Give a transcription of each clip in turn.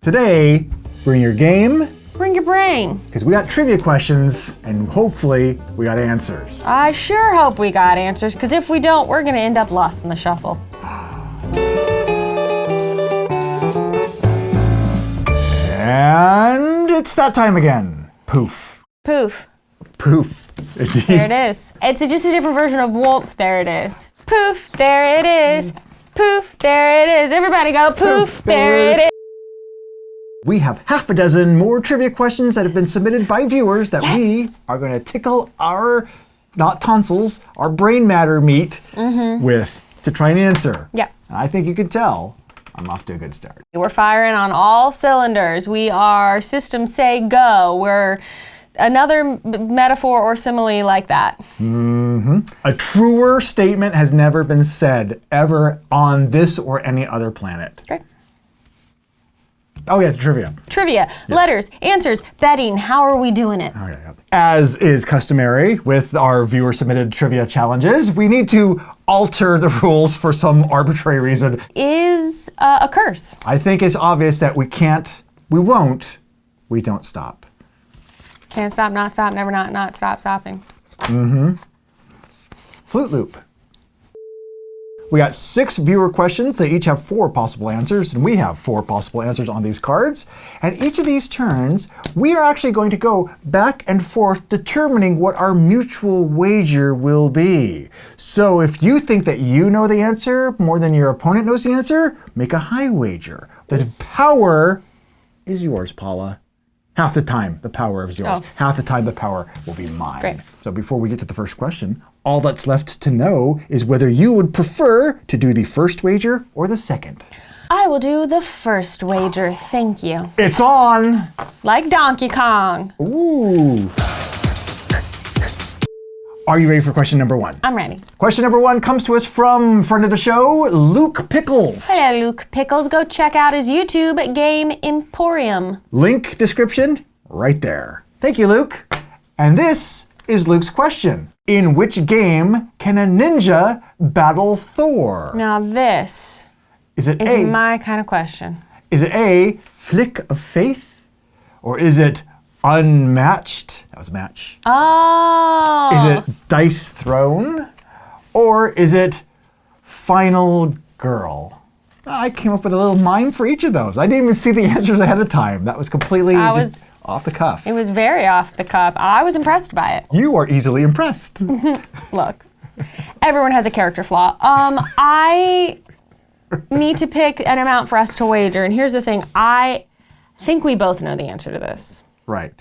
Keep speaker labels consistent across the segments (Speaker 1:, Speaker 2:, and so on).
Speaker 1: Today, bring your game.
Speaker 2: Bring your brain.
Speaker 1: Because we got trivia questions, and hopefully we got answers.
Speaker 2: I sure hope we got answers, because if we don't, we're going to end up lost in the shuffle.
Speaker 1: And it's that time again. Poof.
Speaker 2: Poof.
Speaker 1: Poof.
Speaker 2: There it is. It's just a different version of whoop. There it is. Poof. There it is. Poof. There it is. Everybody go poof. There it is.
Speaker 1: We have half a dozen more trivia questions that have been submitted by viewers that we are going to tickle our, not tonsils, our brain matter meat with to try and answer.
Speaker 2: Yeah.
Speaker 1: I think you can tell I'm off to a good start.
Speaker 2: We're firing on all cylinders. We are system say go. We're another metaphor or simile like that.
Speaker 1: A truer statement has never been said ever on this or any other planet.
Speaker 2: Okay.
Speaker 1: Oh yeah, it's trivia.
Speaker 2: Trivia, letters, answers, betting. How are we doing it?
Speaker 1: Okay. As is customary with our viewer-submitted trivia challenges, we need to alter the rules for some arbitrary reason.
Speaker 2: Is a curse.
Speaker 1: I think it's obvious that we don't stop.
Speaker 2: Can't stop, not stop, never not stop stopping.
Speaker 1: Flute loop. We got 6 viewer questions. They each have 4 possible answers, and we have 4 possible answers on these cards. And each of these turns, we are actually going to go back and forth determining what our mutual wager will be. So if you think that you know the answer more than your opponent knows the answer, make a high wager. The power is yours, Paula. Half the time, the power is yours. Half the time, the power will be mine.
Speaker 2: Great.
Speaker 1: So before we get to the first question, all that's left to know is whether you would prefer to do the first wager or the second.
Speaker 2: I will do the first wager, thank you.
Speaker 1: It's on!
Speaker 2: Like Donkey Kong.
Speaker 1: Ooh. Are you ready for question number 1?
Speaker 2: I'm ready.
Speaker 1: Question number 1 comes to us from friend of the show, Luke Pickles.
Speaker 2: Hello, Luke Pickles. Go check out his YouTube, Game Emporium.
Speaker 1: Link description right there. Thank you, Luke. And this is Luke's question. In which game can a ninja battle Thor?
Speaker 2: Now this
Speaker 1: Is it
Speaker 2: is my kind of question.
Speaker 1: Is it A, Flick of Faith? Or is it Unmatched? That was match.
Speaker 2: Oh.
Speaker 1: Is it Dice Throne? Or is it Final Girl? I came up with a little mime for each of those. I didn't even see the answers ahead of time. That was completely just off the cuff.
Speaker 2: It was very off the cuff. I was impressed by it.
Speaker 1: You are easily impressed.
Speaker 2: Look, everyone has a character flaw. I need to pick an amount for us to wager. And here's the thing. I think we both know the answer to this.
Speaker 1: Right.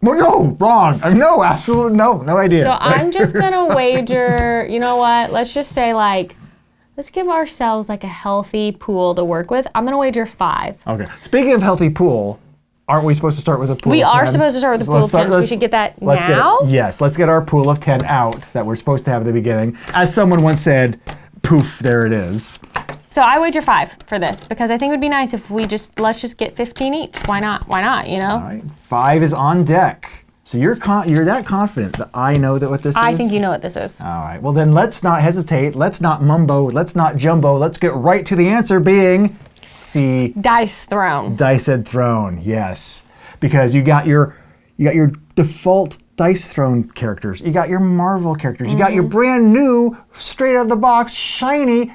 Speaker 1: Well, no, wrong. No, absolutely no idea.
Speaker 2: So I'm just gonna wager, you know what? Let's just say let's give ourselves like a healthy pool to work with. I'm gonna wager 5.
Speaker 1: Okay. Speaking of healthy pool, aren't we supposed to start with a pool
Speaker 2: We
Speaker 1: of 10?
Speaker 2: are supposed to start with a pool of 10, so we should get that now?
Speaker 1: Yes, let's get our pool of 10 out that we're supposed to have at the beginning. As someone once said, poof, there it is.
Speaker 2: So I wager 5 for this because I think it would be nice if let's just get 15 each. Why not? Why not, you know?
Speaker 1: All right, 5 is on deck. So you're that confident that I know what this is?
Speaker 2: I think you know what this is.
Speaker 1: All right, well then let's not hesitate. Let's not mumbo. Let's not jumbo. Let's get right to the answer being C.
Speaker 2: Dice Throne.
Speaker 1: Diced Throne, yes. Because you got your default Dice Throne characters. You got your Marvel characters. You got your brand new, straight out of the box, shiny,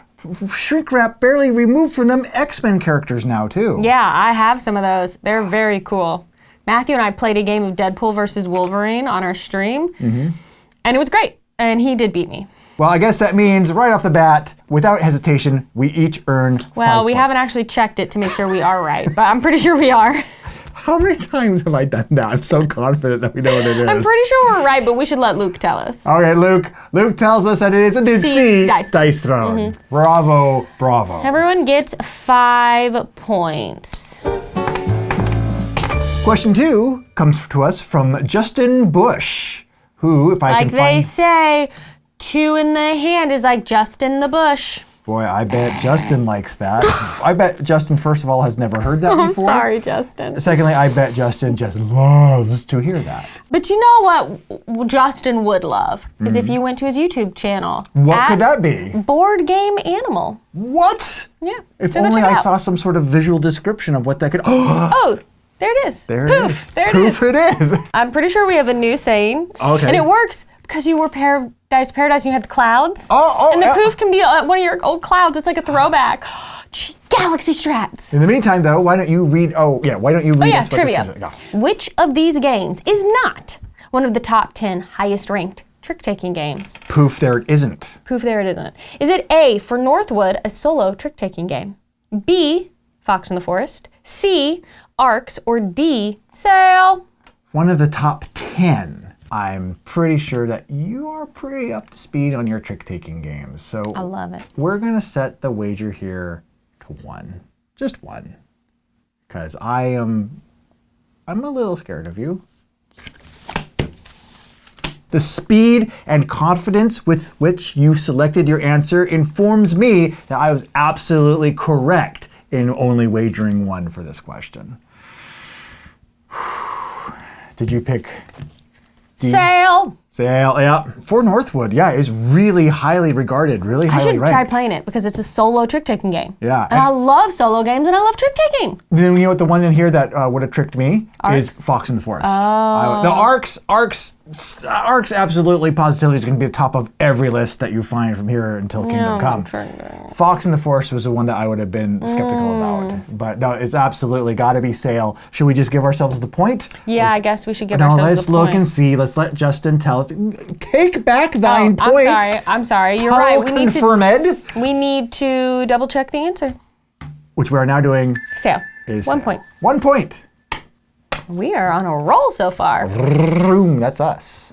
Speaker 1: shrink wrap, barely removed from them X-Men characters now too.
Speaker 2: Yeah, I have some of those. They're very cool. Matthew and I played a game of Deadpool versus Wolverine on our stream, and it was great, and he did beat me.
Speaker 1: Well, I guess that means right off the bat, without hesitation, we each earn 5
Speaker 2: Well, we haven't
Speaker 1: points.
Speaker 2: actually checked it to make sure we are right, but I'm pretty sure we are.
Speaker 1: How many times have I done that? I'm so confident that we know what it is.
Speaker 2: I'm pretty sure we're right, but we should let Luke tell us.
Speaker 1: Okay, Luke. Luke tells us that it is indeed C. Dice Throne. Bravo, bravo.
Speaker 2: Everyone gets 5 points.
Speaker 1: Question 2 comes to us from Justin Bush, who, if I
Speaker 2: Like
Speaker 1: can find...
Speaker 2: they say, 2 in the hand is like just in the bush.
Speaker 1: Boy, I bet Justin likes that. I bet Justin, first of all, has never heard that before.
Speaker 2: I'm sorry, Justin.
Speaker 1: Secondly, I bet Justin just loves to hear that.
Speaker 2: But you know what Justin would love? Is if you went to his YouTube channel.
Speaker 1: What could that be?
Speaker 2: Board Game Animal.
Speaker 1: What?
Speaker 2: Yeah.
Speaker 1: If
Speaker 2: so go
Speaker 1: only
Speaker 2: check it
Speaker 1: I
Speaker 2: out.
Speaker 1: saw some sort of visual description of what that could...
Speaker 2: Oh, there it is.
Speaker 1: There
Speaker 2: Poof,
Speaker 1: it is.
Speaker 2: There it
Speaker 1: Poof
Speaker 2: is.
Speaker 1: it is.
Speaker 2: I'm pretty sure we have a new saying.
Speaker 1: Okay.
Speaker 2: And it works because you were Paradise and you had the clouds.
Speaker 1: Oh,
Speaker 2: and the
Speaker 1: yeah.
Speaker 2: poof can be one of your old clouds. It's like a throwback. Gee, Galaxy Strats.
Speaker 1: In the meantime, though, why don't you read... why don't you read us what
Speaker 2: trivia.
Speaker 1: this is?
Speaker 2: Which of these games is not one of the top 10 highest ranked trick-taking games?
Speaker 1: Poof, there it isn't.
Speaker 2: Poof, there it isn't. Is it A, for Northwood, a solo trick-taking game? B, Fox in the Forest? C, Arcs? Or D, Sail?
Speaker 1: One of the top 10. I'm pretty sure that you are pretty up to speed on your trick-taking games. So
Speaker 2: I love it.
Speaker 1: we're going to set the wager here to 1. Just 1. Because I'm a little scared of you. The speed and confidence with which you selected your answer informs me that I was absolutely correct in only wagering 1 for this question. Did you pick D?
Speaker 2: Sail!
Speaker 1: Sail, yeah. For Northwood, yeah, it's really highly regarded, really
Speaker 2: I
Speaker 1: highly
Speaker 2: should
Speaker 1: ranked.
Speaker 2: try playing it because it's a solo trick-taking game.
Speaker 1: Yeah,
Speaker 2: And I love solo games and I love trick-taking.
Speaker 1: Then you know what the one in here that would have tricked me is
Speaker 2: Arcs?
Speaker 1: Fox in the Forest. The Arcs absolutely positively is going to be the top of every list that you find from here until Kingdom Come. Fox in the Forest was the one that I would have been skeptical about. But no, it's absolutely got to be Sail. Should we just give ourselves the point?
Speaker 2: Yeah, I guess we should give
Speaker 1: No,
Speaker 2: ourselves
Speaker 1: let's
Speaker 2: the
Speaker 1: look
Speaker 2: point.
Speaker 1: and see. Let's let Justin tell us. Take back thine
Speaker 2: Oh,
Speaker 1: point.
Speaker 2: I'm sorry. You're right.
Speaker 1: Confirmed.
Speaker 2: We need to double check the answer.
Speaker 1: Which we are now doing
Speaker 2: Sail.
Speaker 1: is
Speaker 2: 1
Speaker 1: Sail.
Speaker 2: point.
Speaker 1: 1 point.
Speaker 2: We are on a roll so far.
Speaker 1: Vroom, that's us.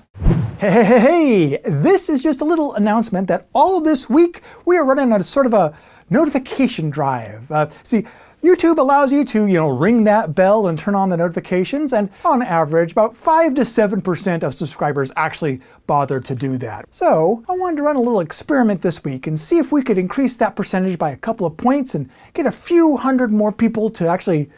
Speaker 1: Hey, this is just a little announcement that all of this week we are running a sort of a notification drive. See, YouTube allows you to, ring that bell and turn on the notifications, and on average, about 5 to 7% of subscribers actually bother to do that. So I wanted to run a little experiment this week and see if we could increase that percentage by a couple of points and get a few hundred more people to actually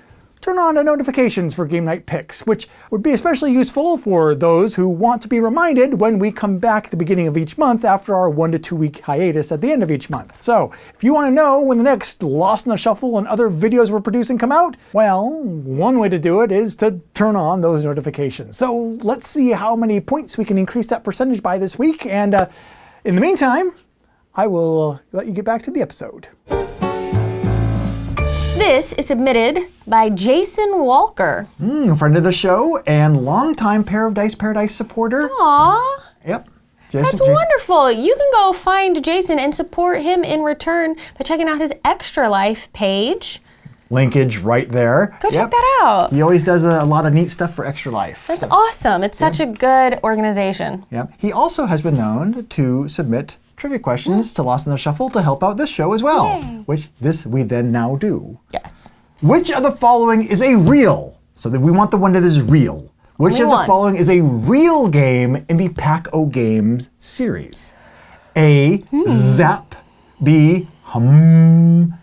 Speaker 1: turn on the notifications for Game Night Picks, which would be especially useful for those who want to be reminded when we come back at the beginning of each month after our 1 to 2 week hiatus at the end of each month. So if you want to know when the next Lost in the Shuffle and other videos we're producing come out, well, one way to do it is to turn on those notifications. So let's see how many points we can increase that percentage by this week, and in the meantime, I will let you get back to the episode.
Speaker 2: This is submitted by Jason Walker.
Speaker 1: Friend of the show and longtime Pair of Dice Paradise supporter.
Speaker 2: Aw,
Speaker 1: Yep.
Speaker 2: that's wonderful. You can go find Jason and support him in return by checking out his Extra Life page.
Speaker 1: Linkage right there.
Speaker 2: Go check that out.
Speaker 1: He always does a lot of neat stuff for Extra Life.
Speaker 2: That's awesome. It's such a good organization.
Speaker 1: Yep. He also has been known to submit trivia questions to Lost in the Shuffle to help out this show as well,
Speaker 2: Yay.
Speaker 1: which this we then now do.
Speaker 2: Yes.
Speaker 1: Which of the following is a real? So that we want the one that is real. Which
Speaker 2: Only
Speaker 1: of the
Speaker 2: one.
Speaker 1: following is a real game in the Pack-O Games series? A. Zap. B. Hum.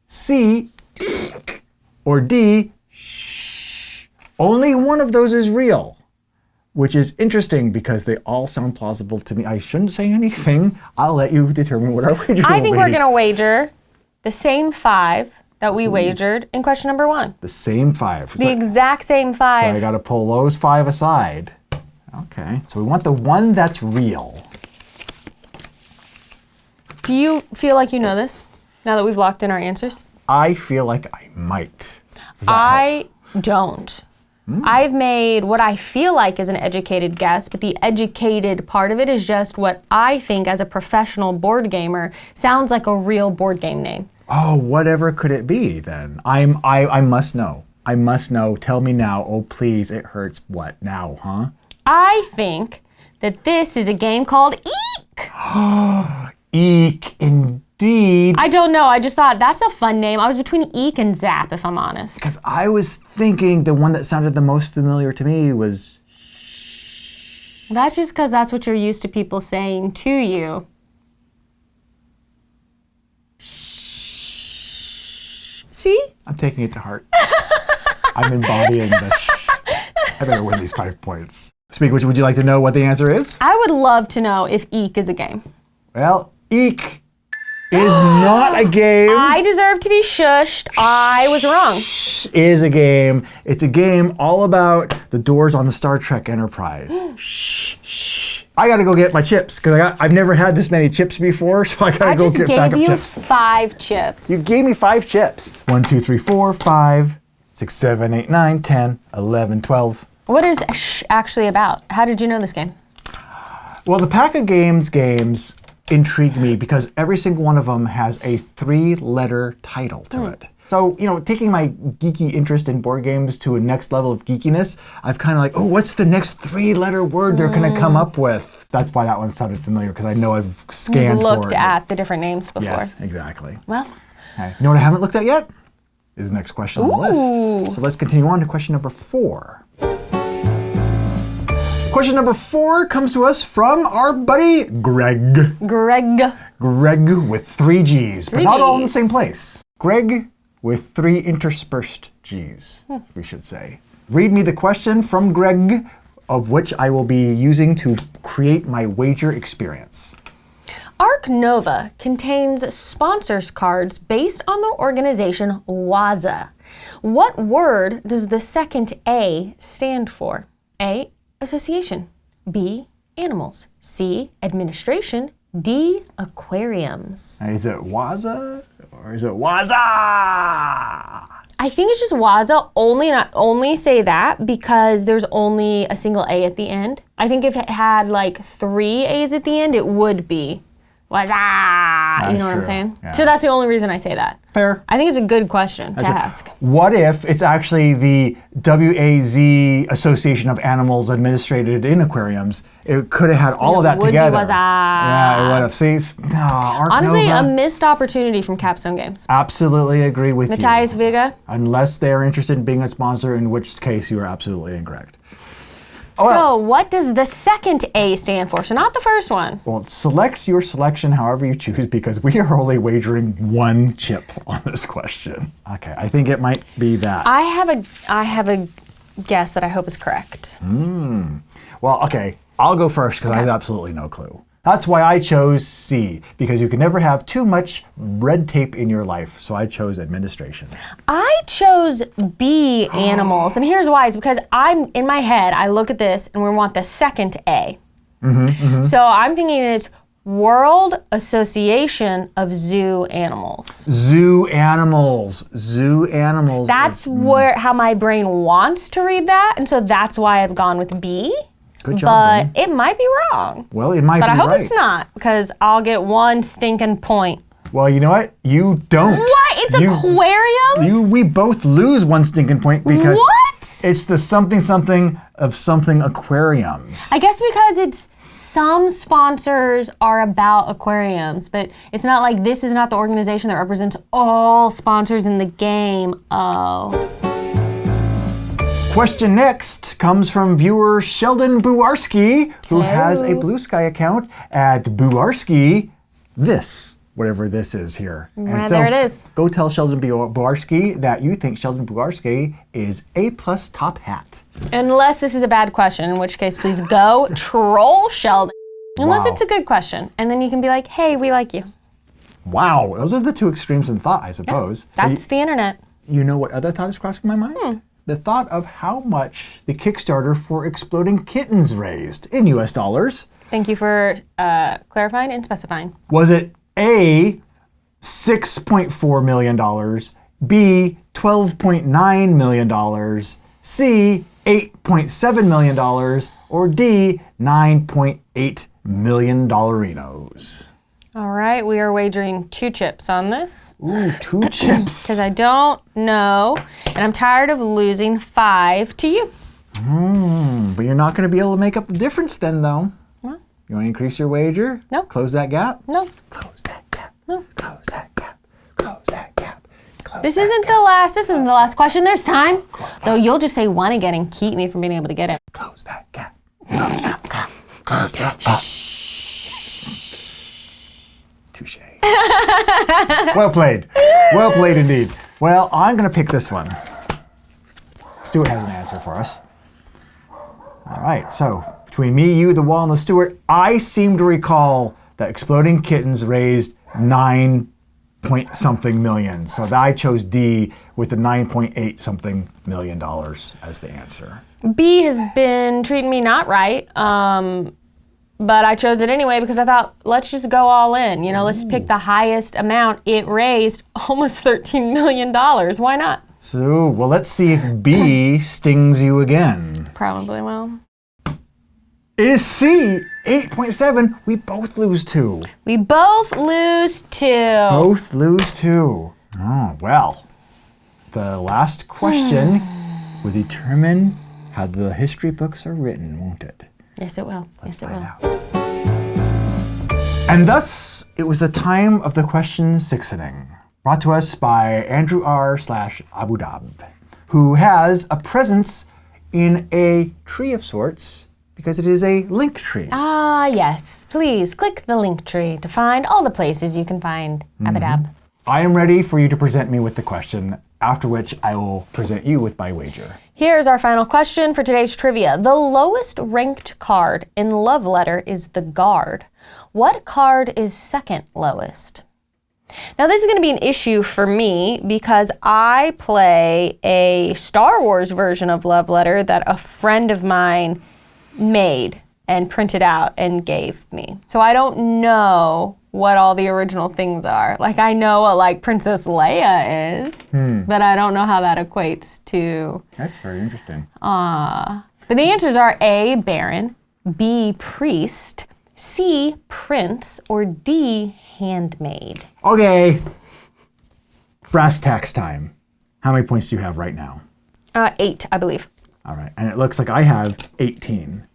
Speaker 1: C. Eek. Or D. Shh. Only one of those is real. Which is interesting because they all sound plausible to me. I shouldn't say anything. I'll let you determine what our wager will be.
Speaker 2: I think we're going to wager the same 5 that we wagered in question number 1.
Speaker 1: The same 5.
Speaker 2: The exact same 5.
Speaker 1: So I got to pull those 5 aside. Okay. So we want the one that's real.
Speaker 2: Do you feel like you know this now that we've locked in our answers?
Speaker 1: I feel like I might. Does that help?
Speaker 2: I don't. I've made what I feel like is an educated guess, but the educated part of it is just what I think as a professional board gamer sounds like a real board game name.
Speaker 1: Oh, whatever could it be then? I must know. I must know. Tell me now. Oh, please. It hurts. What now, huh?
Speaker 2: I think that this is a game called Eek.
Speaker 1: Eek, indeed.
Speaker 2: I don't know. I just thought that's a fun name. I was between Eek and Zap, if I'm honest.
Speaker 1: Because I was thinking the one that sounded the most familiar to me was...
Speaker 2: That's just because that's what you're used to people saying to you. See?
Speaker 1: I'm taking it to heart. I'm embodying the I better win these 5 points. Speak, would you like to know what the answer is?
Speaker 2: I would love to know if Eek is a game.
Speaker 1: Well, Eek is not a game.
Speaker 2: I deserve to be shushed. I was wrong.
Speaker 1: Is a game. It's a game all about the doors on the Star Trek Enterprise. Shh. I gotta go get my chips because I've never had this many chips before, so I gotta go get backup chips.
Speaker 2: I just gave you 5 chips.
Speaker 1: You gave me 5 chips. 1, 2, 3, 4, 5, 6, 7, 8, 9, 10, 11, 12.
Speaker 2: What is shh actually about? How did you know this game?
Speaker 1: Well, the pack of games intrigue me because every single one of them has a 3-letter title to it. So, taking my geeky interest in board games to a next level of geekiness, I've kind of like, oh, what's the next 3-letter word they're going to come up with? That's why that one sounded familiar, because I know I've scanned for it.
Speaker 2: Looked at the different names before.
Speaker 1: Yes, exactly.
Speaker 2: Well.
Speaker 1: Okay. You know what I haven't looked at yet? Is the next question on the list. So let's continue on to question number 4. Question number 4 comes to us from our buddy Greg. Greg with 3 G's, but not all in the same place. Greg with 3 interspersed G's, we should say. Read me the question from Greg, of which I will be using to create my wager experience.
Speaker 2: Arc Nova contains sponsors cards based on the organization WAZA. What word does the second A stand for? A. Association. B. Animals. C. Administration. D. Aquariums.
Speaker 1: Is it Waza or is it Waza?
Speaker 2: I think it's just WAZA, only say that because there's only a single A at the end. I think if it had like 3 A's at the end, it would be WAZA. You know what I'm saying? Yeah. So that's the only reason I say that.
Speaker 1: Fair.
Speaker 2: I think it's a good question to ask.
Speaker 1: What if it's actually the WAZ Association of Animals Administrated in Aquariums? It could have had all of that together.
Speaker 2: Would be WAZA.
Speaker 1: Yeah, it would have. See,
Speaker 2: honestly, a missed opportunity from Capstone Games.
Speaker 1: Absolutely agree with
Speaker 2: Matthias
Speaker 1: you.
Speaker 2: Vega.
Speaker 1: Unless they're interested in being a sponsor, in which case you are absolutely incorrect.
Speaker 2: So what does the second A stand for? So not the first one.
Speaker 1: Well, select your selection however you choose because we are only wagering 1 chip on this question. Okay, I think it might be that.
Speaker 2: I have a guess that I hope is correct.
Speaker 1: Well, okay, I'll go first because I have absolutely no clue. That's why I chose C, because you can never have too much red tape in your life. So I chose administration. I
Speaker 2: chose B, animals. And here's why. It's because in my head, I look at this and we want the second A. So I'm thinking it's World Association of Zoo Animals.
Speaker 1: Zoo animals. Zoo animals.
Speaker 2: That's how my brain wants to read that. And so that's why I've gone with B.
Speaker 1: Good job.
Speaker 2: But it might be wrong.
Speaker 1: Well, it might be right.
Speaker 2: But I hope it's not, because I'll get 1 stinking point.
Speaker 1: Well, you know what? You don't.
Speaker 2: What? It's aquariums?
Speaker 1: We both lose 1 stinking point because
Speaker 2: what?
Speaker 1: It's the something of something aquariums.
Speaker 2: I guess because some sponsors are about aquariums, but it's not like this is not the organization that represents all sponsors in the game. Oh.
Speaker 1: Question next comes from viewer Sheldon Buarski, who has a Blue Sky account at Buarski this, whatever this is here.
Speaker 2: And so there it is.
Speaker 1: Go tell Sheldon Buarski that you think Sheldon Buarski is A+ top hat.
Speaker 2: Unless this is a bad question, in which case please go troll Sheldon. Unless it's a good question. And then you can be like, hey, we like you.
Speaker 1: Wow, those are the 2 extremes in thought, I suppose.
Speaker 2: Yeah, that's the internet.
Speaker 1: You know what other thought is crossing my mind? The thought of how much the Kickstarter for Exploding Kittens raised in US dollars.
Speaker 2: Thank you for clarifying and specifying.
Speaker 1: Was it A, $6.4 million, B, $12.9 million, C, $8.7 million, or D, $9.8 million dollarinos?
Speaker 2: All right, we are wagering 2 chips on this.
Speaker 1: Ooh, 2 chips.
Speaker 2: Because I don't know, and I'm tired of losing 5 to you.
Speaker 1: But you're not going to be able to make up the difference then, though.
Speaker 2: No.
Speaker 1: You want to increase your wager?
Speaker 2: No.
Speaker 1: Close that gap?
Speaker 2: No.
Speaker 1: Close that gap.
Speaker 2: No.
Speaker 1: Close that gap. Close that gap.
Speaker 2: This isn't the last question. There's time. Though you'll just say 1 again and keep me from being able to get it.
Speaker 1: Close that gap. Close that gap. Close that gap. Touche. Well played. Well played indeed. Well, I'm going to pick this one. Stuart has an answer for us. All right, so between me, you, the wall, and the Stuart, I seem to recall that Exploding Kittens raised 9-point-something million. So I chose D with the 9.8-something million dollars as the answer.
Speaker 2: B has been treating me not right, but I chose it anyway because I thought, let's just go all in. You know, let's pick the highest amount. It raised almost $13 million. Why not?
Speaker 1: So, well, let's see if B stings you again.
Speaker 2: Probably will.
Speaker 1: It is C, 8.7. We both lose 2.
Speaker 2: We both lose 2.
Speaker 1: Both lose 2. Oh, well. The last question will determine how the history books are written, won't it?
Speaker 2: Yes, it will.
Speaker 1: Let's
Speaker 2: yes, it
Speaker 1: find
Speaker 2: will.
Speaker 1: out. And thus, it was the time of the question sixening, brought to us by Andrew R/Abu Dhab, who has a presence in a tree of sorts because it is a link tree.
Speaker 2: Ah, yes. Please click the link tree to find all the places you can find Abu Dhab.
Speaker 1: I am ready for you to present me with the question, after which I will present you with my wager.
Speaker 2: Here's our final question for today's trivia. The lowest ranked card in Love Letter is the Guard. What card is second lowest? Now this is going to be an issue for me because I play a Star Wars version of Love Letter that a friend of mine made and printed out and gave me. So I don't know what all the original things are. Like I know what like Princess Leia is, but I don't know how that equates to...
Speaker 1: That's very interesting.
Speaker 2: But the answers are A, Baron, B, Priest, C, Prince, or D, Handmaid.
Speaker 1: Okay. Brass tacks time. How many points do you have right now?
Speaker 2: 8, I believe.
Speaker 1: All right, and it looks like I have 18.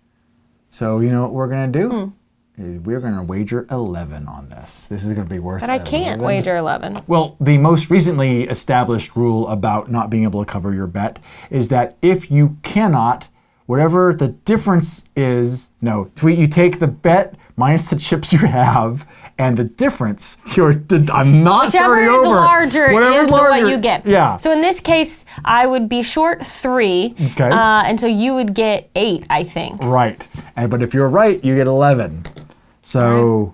Speaker 1: So you know what we're gonna do? We're gonna wager 11 on this. This is gonna be worth it.
Speaker 2: But I can't wager 11.
Speaker 1: Well, the most recently established rule about not being able to cover your bet is that if you cannot, whatever the difference is, you take the bet minus the chips you have, and the difference, I'm not starting over.
Speaker 2: Whatever is larger is what you get.
Speaker 1: Yeah.
Speaker 2: So in this case, I would be short 3,
Speaker 1: okay.
Speaker 2: And so you would get 8, I think.
Speaker 1: Right, but if you're right, you get 11. So,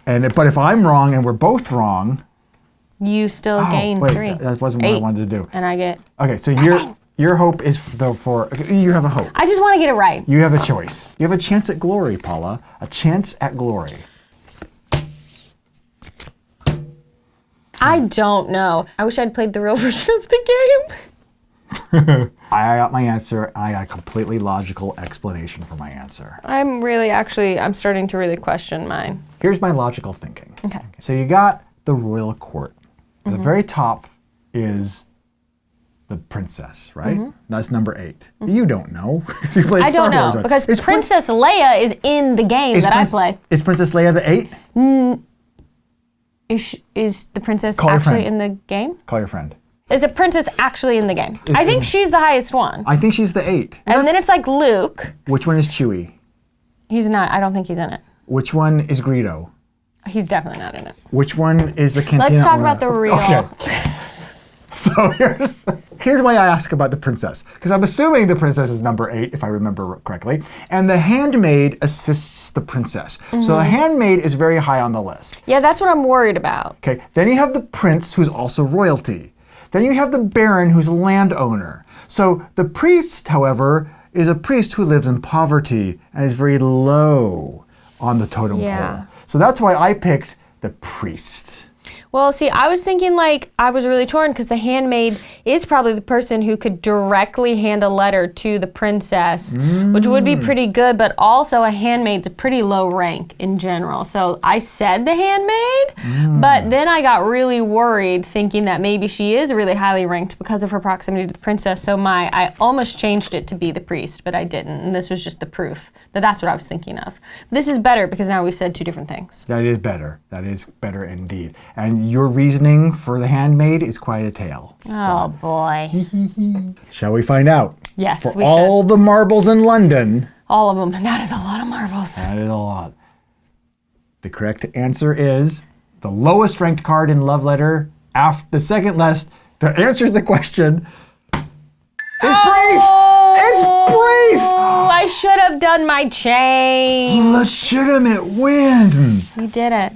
Speaker 2: right.
Speaker 1: But if I'm wrong and we're both wrong,
Speaker 2: you still gain 3.
Speaker 1: That wasn't what I wanted to do.
Speaker 2: And I get.
Speaker 1: Okay, so your hope is you have a hope.
Speaker 2: I just want to get it right.
Speaker 1: You have a choice. You have a chance at glory, Paula. A chance at glory.
Speaker 2: I don't know. I wish I'd played the real version of the game.
Speaker 1: I got my answer, and I got a completely logical explanation for my answer.
Speaker 2: I'm starting to really question mine.
Speaker 1: Here's my logical thinking.
Speaker 2: Okay.
Speaker 1: So you got the royal court. At the very top is the princess, right? That's number 8. You don't know. You played
Speaker 2: I
Speaker 1: Star
Speaker 2: don't know,
Speaker 1: Wars, right?
Speaker 2: because Princess Leia is in the game that I play.
Speaker 1: Is Princess Leia the 8?
Speaker 2: Is the princess
Speaker 1: Call your
Speaker 2: actually
Speaker 1: friend.
Speaker 2: in the game?
Speaker 1: Call your friend.
Speaker 2: Is a princess actually in the game? I think she's the highest one.
Speaker 1: I think she's the 8.
Speaker 2: And then it's like Luke.
Speaker 1: Which one is Chewie?
Speaker 2: He's not. I don't think he's in it.
Speaker 1: Which one is Greedo?
Speaker 2: He's definitely not in it.
Speaker 1: Which one is the Cantina?
Speaker 2: Let's talk about the real.
Speaker 1: Okay. So here's why I ask about the princess. Because I'm assuming the princess is number 8, if I remember correctly. And the handmaid assists the princess. So the handmaid is very high on the list.
Speaker 2: Yeah, that's what I'm worried about.
Speaker 1: Okay. Then you have the prince, who's also royalty. Then you have the baron, who's a landowner. So the priest, however, is a priest who lives in poverty and is very low on the totem pole. So that's why I picked the priest.
Speaker 2: Well, see, I was thinking I was really torn because the handmaid is probably the person who could directly hand a letter to the princess, which would be pretty good, but also a handmaid's a pretty low rank in general. So I said the handmaid, but then I got really worried thinking that maybe she is really highly ranked because of her proximity to the princess. So I almost changed it to be the priest, but I didn't. And this was just the proof that that's what I was thinking of. This is better because now we've said 2 different things.
Speaker 1: That is better. That is better indeed. And your reasoning for the handmaid is quite a tale.
Speaker 2: Oh, boy.
Speaker 1: Shall we find out?
Speaker 2: Yes,
Speaker 1: For
Speaker 2: we
Speaker 1: all
Speaker 2: should.
Speaker 1: the marbles in London.
Speaker 2: All of them. And that is a lot of marbles.
Speaker 1: That is a lot. The correct answer is the lowest ranked card in Love Letter, the second that answers the question is Priest! It's Priest!
Speaker 2: Oh, I should have done my change.
Speaker 1: Legitimate win!
Speaker 2: You did it.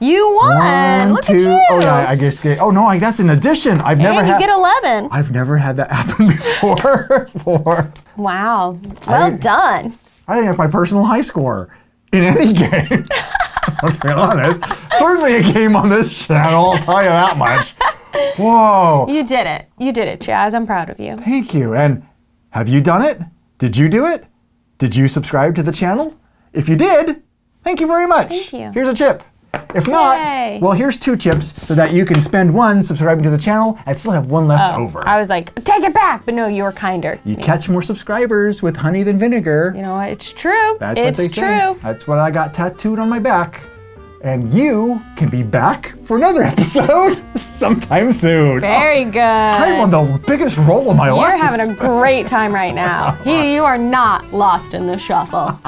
Speaker 2: You won. Look at you.
Speaker 1: Oh, yeah, I guess. Oh, no, that's an addition. I've never
Speaker 2: And
Speaker 1: had.
Speaker 2: you get 11.
Speaker 1: I've never had that happen before.
Speaker 2: Wow. Well done.
Speaker 1: I think that's my personal high score in any game. Let's be honest. Certainly a game on this channel, I'll tell you that much. Whoa.
Speaker 2: You did it. You did it, Chaz. I'm proud of you.
Speaker 1: Thank you. And have you done it? Did you do it? Did you subscribe to the channel? If you did, thank you very much.
Speaker 2: Thank you.
Speaker 1: Here's a chip. If not,
Speaker 2: Yay.
Speaker 1: well, here's 2 chips so that you can spend 1 subscribing to the channel and still have 1 left over.
Speaker 2: I was like, take it back. But no, you were kinder.
Speaker 1: You catch more subscribers with honey than vinegar.
Speaker 2: You know what? It's true.
Speaker 1: That's what they say. That's what I got tattooed on my back. And you can be back for another episode sometime soon.
Speaker 2: Very good.
Speaker 1: I'm on the biggest roll of my life.
Speaker 2: You're having a great time right now. You are not lost in the shuffle.